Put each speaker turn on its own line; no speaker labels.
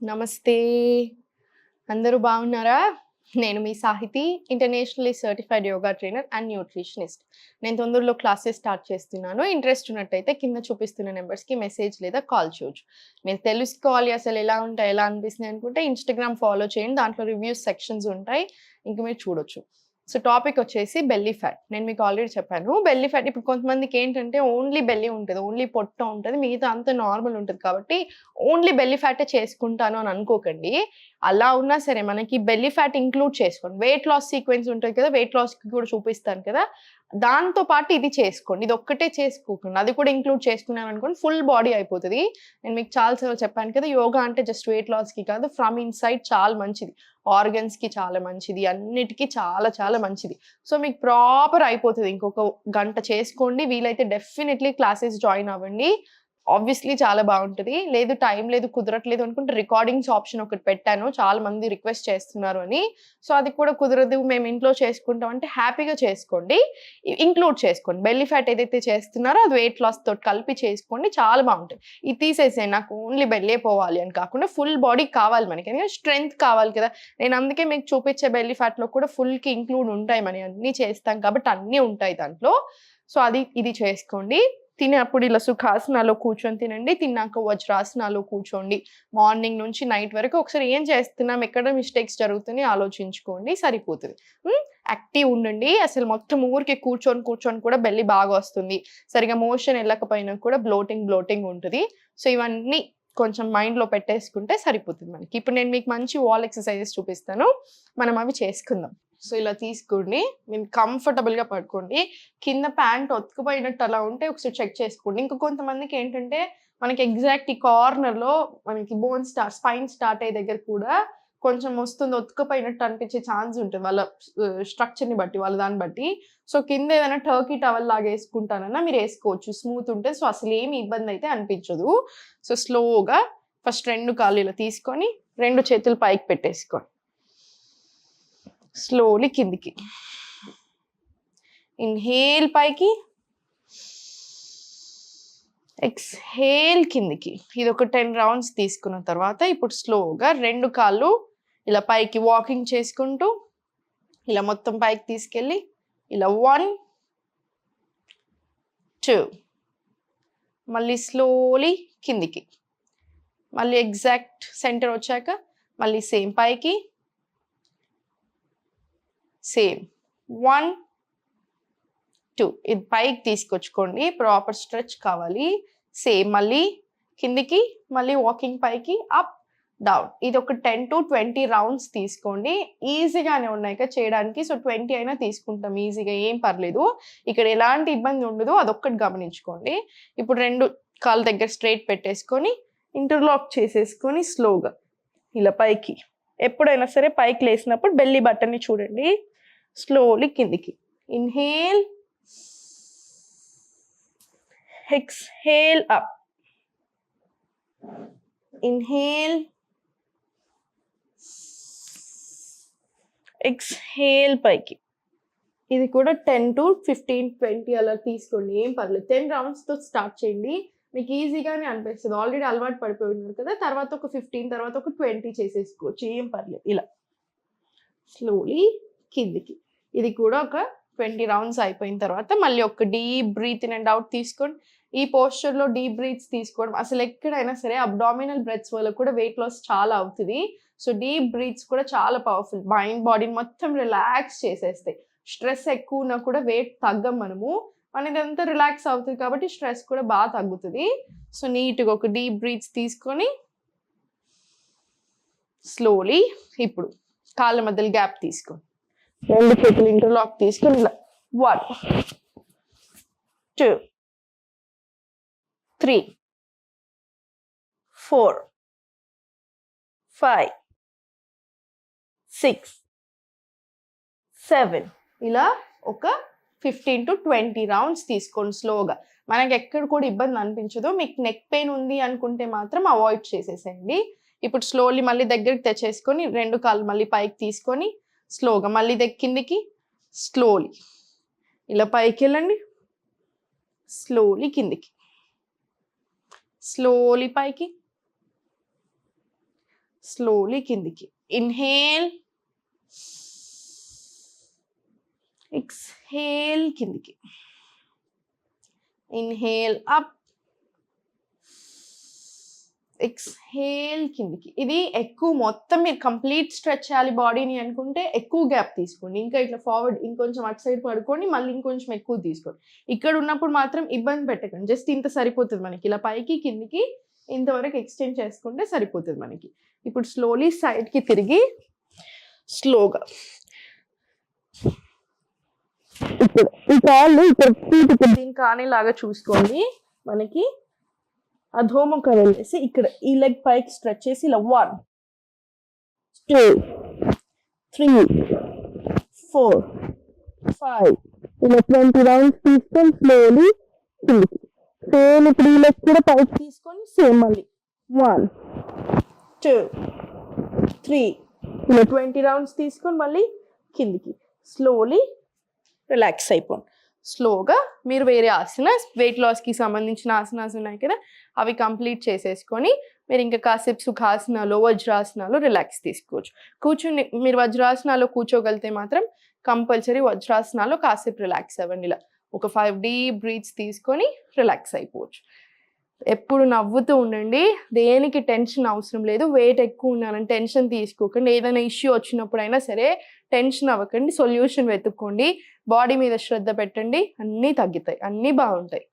నమస్తే. అందరూ బాగున్నారా? నేను మీ Sahithi, internationally certified yoga trainer and nutritionist. నేను తొందరలో క్లాసెస్ స్టార్ట్ చేస్తున్నాను. ఇంట్రెస్ట్ ఉన్నట్టయితే కింద చూపిస్తున్న నంబర్స్‌కి మెసేజ్ లేదా కాల్ చేయొచ్చు. మీరు తెలుసుకోవాలి అసలు ఎలా ఉంటాయి, ఎలా అనిపిస్తున్నాయి అనుకుంటే ఇన్‌స్టాగ్రామ్ ఫాలో చేయండి. దాంట్లో రివ్యూస్ సెక్షన్స్ ఉంటాయి. ఇంక మీరు చూడొచ్చు. సో, టాపిక్ వచ్చేసి బెల్లీ ఫ్యాట్. నేను మీకు ఆల్రెడీ చెప్పాను. బెల్లీ ఫ్యాట్ ఇప్పుడు కొంతమందికేంటంటే ఓన్లీ బెల్లీ ఉంటది. ఓన్లీ పొట్ట ఉంటది. మిగతా అంతా నార్మల్ ఉంటది కాబట్టి ఓన్లీ బెల్లీ ఫ్యాటే చేసుకుంటాను అని అనుకోకండి. అలా ఉన్నా సరే మనకి బెల్లీ ఫ్యాట్ ఇంక్లూడ్ చేసుకోండి. వెయిట్ లాస్ సీక్వెన్స్ ఉంటది కదా! వెయిట్ లాస్‌కి కూడా చూపిస్తాను కదా! దాంతో పాటు ఇది చేసుకోండి. ఇదొక్కటే చేసుకోకండి. అది కూడా ఇంక్లూడ్ చేసుకున్నారనుకోండి ఫుల్ బాడీ అయిపోతది. నేను మీకు చాలా సార్లు చెప్పాను కదా! యోగా అంటే జస్ట్ వెయిట్ లాస్‌కి కాదు ఫ్రమ్ ఇన్‌సైడ్ చాలా మంచిది. ఆర్గన్స్‌కి చాలా మంచిది. అన్నిటికి చాలా చాలా మంచిది. సో, మీకు ప్రాపర్ అయిపోతది. ఇంకొక గంట చేసుకోండి. వీలైతే డెఫినైట్‌లీ క్లాసెస్ జాయిన్ అవ్వండి. ఆబ్వియస్‌లీ చాలా బావుంటది. లేదు టైం లేదు, కుదరట్లేదు అనుకుంటే రికార్డింగ్స్ ఆప్షన్ ఒకటి పెట్టాను. చాలా మంది రిక్వెస్ట్ చేస్తున్నారు అని. సో, అది కూడా కుదరదు మేము ఇంట్లో చేసుకుంటాం అంటే హ్యాపీగా చేసుకోండి. ఇంక్లూడ్ చేసుకోండి. బెల్లీ ఫ్యాట్ ఏదైతే చేస్తున్నారో అది వెయిట్ లాస్ తోటి కలిపి చేసుకోండి. చాలా బావుంటది. ఇది తీసేసేయండి. నాకు ఓన్లీ బెల్లే పోవాలి అని కాకుండా ఫుల్ బాడీ కావాలి మనకి. ఎందుకంటే స్ట్రెంగ్త్ కావాలి కదా! నేను అందుకే మీకు చూపించే బెల్లీ ఫ్యాట్‌లో కూడా ఫుల్‌కి ఇంక్లూడ్ ఉంటాయి మనయి అన్నీ చేస్తాం కాబట్టి అన్నీ ఉంటాయి దాంట్లో. సో, ఇది చేసుకోండి. తినేప్పుడు ఇలా సుఖాసనాలో కూర్చొని తినండి. తిన్నాక వజ్రాసనాలో కూర్చోండి. మార్నింగ్ నుంచి నైట్ వరకు ఒకసారి ఏం చేస్తున్నాం, ఎక్కడ మిస్టేక్స్ జరుగుతున్నాయి ఆలోచించుకోండి సరిపోతది. హ్మ్. యాక్టివ్ ఉండండి. అసలు మొత్తం ఊరికే కూర్చొని కూడా బెల్లీ బాగా వస్తుంది. సరిగ్గా మోషన్ ఎళ్ళకపోయినా కూడా బ్లోటింగ్ ఉంటది. సో, ఇవన్నీ కొంచెం మైండ్‌లో పెట్టేసుకుంటే సరిపోతుంది మనకి. ఇప్పుడు నేను మీకు మంచి వాల్ ఎక్సర్‌సైజెస్ చూపిస్తాను. మనం అవి చేసుకుందాం. సో, ఇలా తీసుకోండి. మీరు కంఫర్టబుల్‌గా పడుకోండి. కింద ప్యాంట్ ఒత్తుకుపోయినట్టు అలా ఉంటే ఒకసారి చెక్ చేసుకోండి. ఇంకా కొంతమందికేంటంటే మనకి ఎగ్జాక్ట్ ఈ కార్నర్‌లో మనకి స్పైన్ స్టార్ట్ అయ్యే దగ్గర కూడా కొంచెం వస్తుంది ఒత్తుకుపోయినట్టు అనిపించే ఛాన్స్ ఉంటది. వాళ్ళ స్ట్రక్చర్‌ని బట్టి, వాళ్ళ దాన్ని బట్టి. సో, కింద ఏదైనా టర్కీ టవల్ లాగా ఏసుకుంటానన్నా మీరేసుకోవచ్చు. స్మూత్ ఉంటది. సో, అసలేమి ఇబ్బందయితే అనిపించదు. సో, స్లోగా ఫస్ట్ 2 కాళ్ళు ఇలా తీసుకొని 2 చేతులు పైకి పెట్టేసుకోండి. స్లోలీ కిందికి. ఇన్‌హేల్ పైకి. ఎక్స్‌హేల్ కిందికి. ఇదొక 10 రౌండ్స్ తీసుకున్న తర్వాత ఇప్పుడు స్లోగా 2 కాళ్ళు ఇలా పైకి వాకింగ్ చేసుకుంటూ ఇలా మొత్తం పైకి తీసుకెళ్ళి ఇలా 1, 2 మళ్ళీ స్లోలీ కిందికి. మళ్ళీ ఎగ్జాక్ట్ సెంటర్ వచ్చాక మళ్ళీ సేమ్ పైకి. సేమ్ 1, 2 ఇది పైకి తీసుకొచ్చుకోండి. ప్రాపర్ స్ట్రెచ్ కావాలి. సేమ్ మళ్ళీ కిందికి, మళ్ళీ వాకింగ్ పైకి, అప్, డౌన్. ఇది ఒక 10-20 రౌండ్స్ తీసుకోండి. ఈజీగానే ఉన్నాయి కదా చేయడానికి. సో, 20 అయినా తీసుకుంటాం ఈజీగా ఏం పర్లేదు. ఇక్కడ ఎలాంటి ఇబ్బంది ఉండదు. అదొక్కటి గమనించుకోండి. ఇప్పుడు 2 కాళ్ళ దగ్గర స్ట్రెయిట్ పెట్టేసుకొని ఇంటర్లాక్ చేసేసుకొని స్లోగా ఇలా పైకి. ఎప్పుడైనా సరే పైకి లేసినప్పుడు బెల్లీ బటన్‌ని చూడండి. స్లోలీ కిందికి. Inhale. Exhale up. Inhale. Exhale పైకి. ఇది కూడా 10-15-20 అలా తీసుకోండి. ఏం పర్లేదు. 10 రౌండ్స్‌తో స్టార్ట్ చేయండి. మీకు ఈజీగానే అనిపిస్తది. ఆల్రెడీ అలవాటు పడిపోయి ఉన్నారు కదా! తర్వాత ఒక 15 తర్వాత ఒక 20 చేసేసుకోవచ్చు. ఏం పర్లేదు. ఇలా స్లోలీ కిందికి. ఇది కూడా ఒక 20 రౌండ్స్ అయిపోయిన తర్వాత మళ్ళీ ఒక deep breath in and out తీసుకోండి. ఈ పోస్చర్‌లో డీప్ బ్రీత్స్ తీసుకోవడం అసలు ఎక్కడైనా సరే అబ్డామినల్ బ్రెత్స్ వల్ల కూడా వెయిట్ లాస్ చాలా అవుతది. సో, డీప్ బ్రీత్స్ కూడా చాలా పవర్‌ఫుల్. మైండ్, బాడీని మొత్తం రిలాక్స్ చేసేస్తాయి. స్ట్రెస్ ఎక్కువ ఉన్నా కూడా వెయిట్ తగ్గం మనము. మనదంతా రిలాక్స్ అవుతది కాబట్టి స్ట్రెస్ కూడా బాగా తగ్గుతది. సో, నీట్‌గా ఒక డీప్ బ్రీత్స్ తీసుకొని స్లోలీ ఇప్పుడు కాళ్ళ మధ్యలో గ్యాప్ తీసుకోండి. 2 చేతులు ఇంటర్లాక్ తీసుకొని ఇలా 1, 2, 3, 4, 5, 6, 7 ఇలా ఒక 15-20 రౌండ్స్ తీసుకోండి స్లోగా. మనకి ఎక్కడ కూడా ఇబ్బంది అనిపించదు. మీకు నెక్ పెయిన్ ఉంది అనుకుంటే మాత్రం అవాయిడ్ చేసేసేయండి. ఇప్పుడు స్లోలీ మళ్ళీ దగ్గరికి తెచ్చేసుకొని 2 కాళ్ళు మళ్ళీ పైకి తీసుకొని స్లోగా మళ్ళీ కిందికి స్లోలీ ఇలా పైకి వెళ్ళండి. స్లోలీ కిందికి. స్లోలీ పైకి. స్లోలీ కిందికి. ఇన్హేల్, ఎక్స్హేల్ కిందికి. ఇన్హేల్ అప్, ఎక్స్హేల్ కిందికి. ఇది ఎక్కువ మొత్తం మీరు కంప్లీట్ స్ట్రెచ్ చేయాలి బాడీని అనుకుంటే ఎక్కువ గ్యాప్ తీసుకోండి. ఇంకా ఇట్లా ఫార్వర్డ్ ఇంకొంచెం అటు సైడ్ పడుకోండి, మళ్ళీ ఇంకొంచెం ఎక్కువ తీసుకోండి. ఇక్కడ ఉన్నప్పుడు మాత్రం ఇబ్బంది పెట్టకండి, జస్ట్ ఇంత సరిపోతుంది మనకి. ఇలా పైకి కిందికి ఇంతవరకు ఎక్స్టెండ్ చేసుకుంటే సరిపోతుంది మనకి. ఇప్పుడు స్లోలీ సైడ్కి తిరిగి స్లోగా ఇప్పుడు ఈ కాళ్ళు ఇక్కడ దీని కానేలాగా చూసుకోండి. మనకి అధోముఖం వెళ్ళేసి ఇక్కడ ఈ లెగ్ పైకి స్ట్రెచ్ చేసి ఇలా 1 2 3 4 5 ఇలా 20 రౌండ్స్ తీసుకొని స్లోలీ కిందికి. సేమ్ ఇప్పుడు ఈ లెగ్ కూడా పైకి తీసుకొని సేమ్ మళ్ళీ 1 2 3 ఇలా 20 రౌండ్స్ తీసుకొని మళ్ళీ కిందికి. స్లోలీ రిలాక్స్ అయిపోండి. స్లోగా మీరు వేరే ఆసనాస్, వెయిట్ లాస్కి సంబంధించిన ఆసనాస్ ఉన్నాయి కదా, అవి కంప్లీట్ చేసేసుకొని మీరు ఇంకా కాసేపు సుఖాసనాలు, వజ్రాసనాలు రిలాక్స్ తీసుకోవచ్చు. కూర్చుని మీరు వజ్రాసనాలు కూర్చోగలిగితే మాత్రం కంపల్సరీ వజ్రాసనాలు కాసేపు రిలాక్స్ అవ్వండి. ఇలా ఒక 5 డీప్ బ్రీత్స్ తీసుకొని రిలాక్స్ అయిపోవచ్చు. ఎప్పుడు నవ్వుతూ ఉండండి, దేనికి టెన్షన్ అవసరం లేదు. వెయిట్ ఎక్కువ ఉన్నానని టెన్షన్ తీసుకోకండి. ఏదైనా ఇష్యూ వచ్చినప్పుడైనా సరే టెన్షన్ అవ్వకండి, సొల్యూషన్ వెతుక్కోండి, బాడీ మీద శ్రద్ధ పెట్టండి, అన్నీ తగ్గుతాయి, అన్నీ బాగుంటాయి.